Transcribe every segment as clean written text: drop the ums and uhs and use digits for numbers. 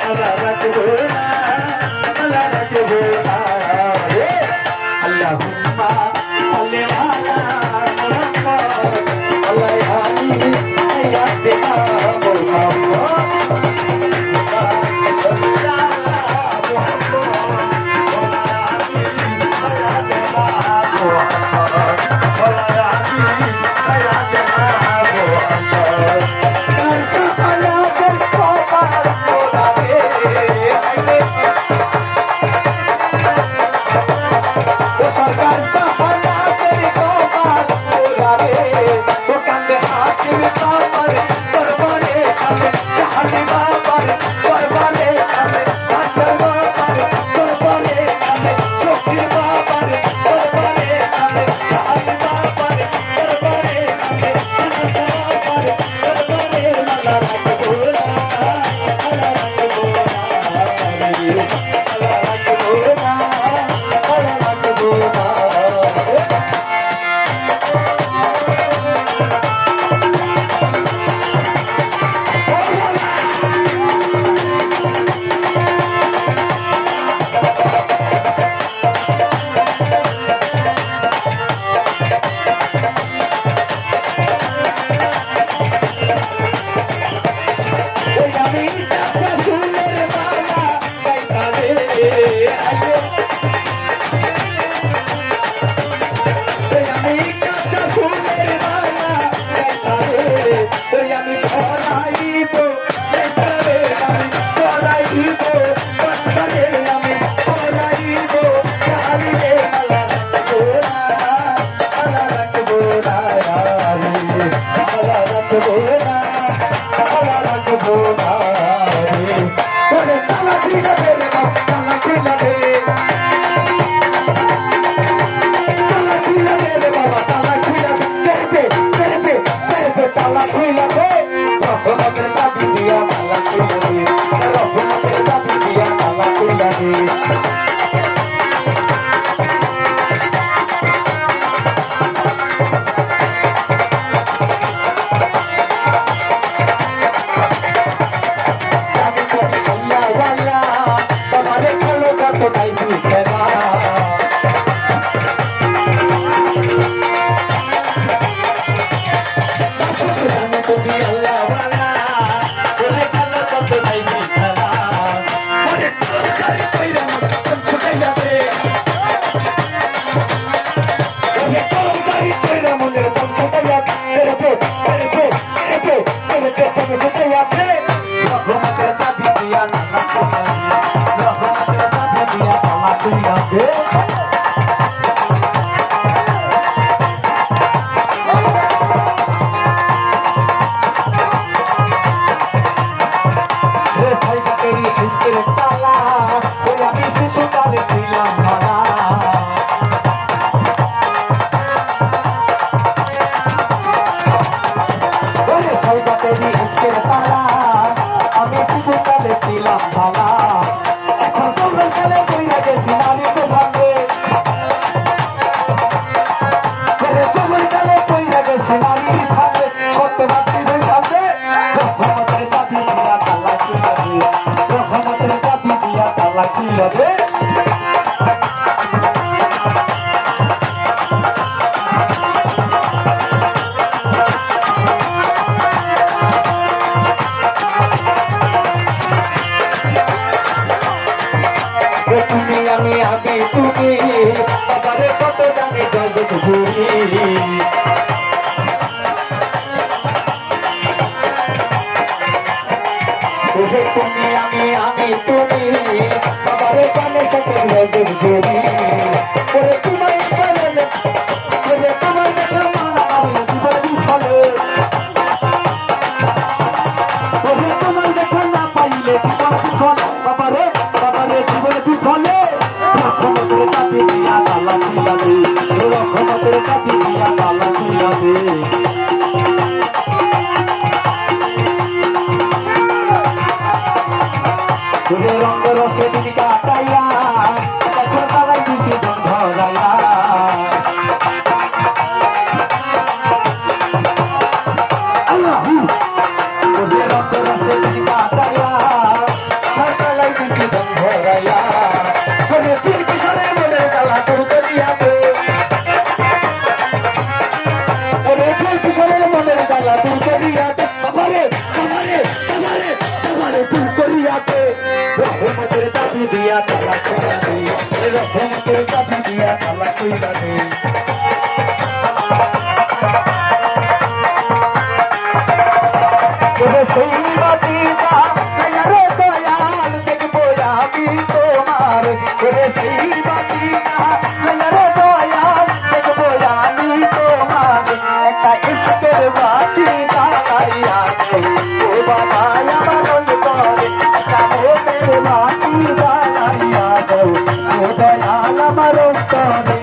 আল্লাহ রাখবো না আল্লাহ রাখবো না আল্লাহুম্মা সাল্লি আলা মুহাম্মদ আল্লাহ আলী সাইয়্যিদিনা Allah বাতে রহমতের চাবি দিয়া তালা কইরা দে রহমতের চাবি দিয়া তালা কইরা দে সেই বাতিটা রে দয়াল দেখবো আমি তোমার সেই বাতিটা রে দয়াল দেখবো আমি তোমার একটা ইস্কের বাতি জ্বালাইয়া ও বাবা আমার অন্তরে একটা মোমের বাতি জ্বালাইয়া ও দয়াল আমার অন্তরে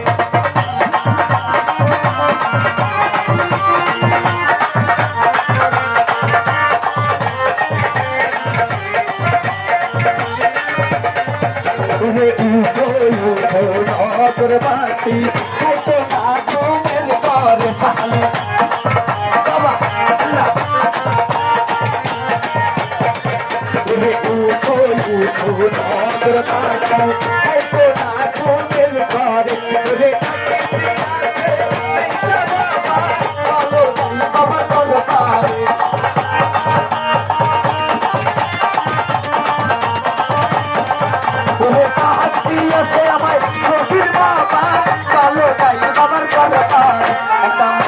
বাতি খাইতো না ঘুমের ঘরে সালে বাবা উঠো উঠো নগর বাতি খাইতো না ঘুমের ঘরে রে বাবা চলো পারে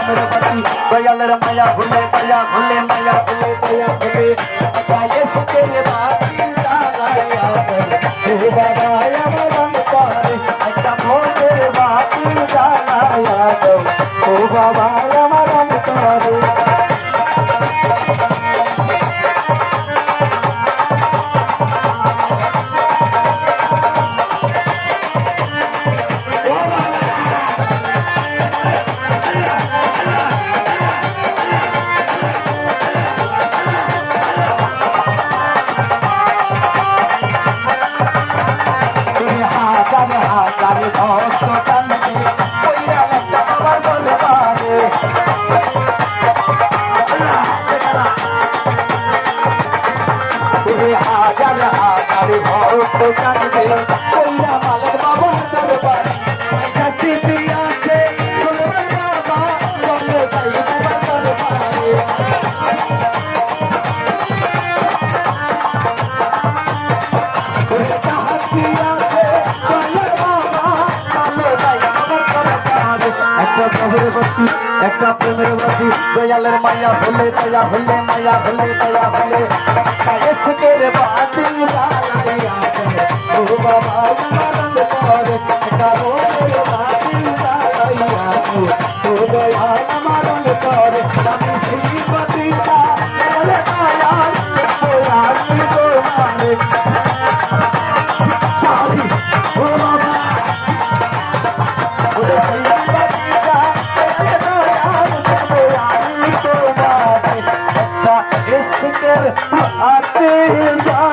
আমায় দয়ালের মায়া ভুলে মায়া ভুলে মায়া ভুলে মায়া ভুলে গায়ে সুখের বাতি জ্বালাইয়া ও বাবা আমার অন্তরে একটা মোমের বাতি জ্বালাইয়া ও বাবা আমার অন্তরে একটা প্রেমের বাতি দয়ালের মায়া ভুলে দয়া ভুলে মায়া ভুলে দয়া ভুলে সুখের বাতি জ্বালাইয়া ও বাবা আনন্দ করে একটা মোমের বাতি জ্বালাইয়া ও দয়া আমার করে আমি সেই বাতিটা মায়া আমি তোমারে ও বাবা आते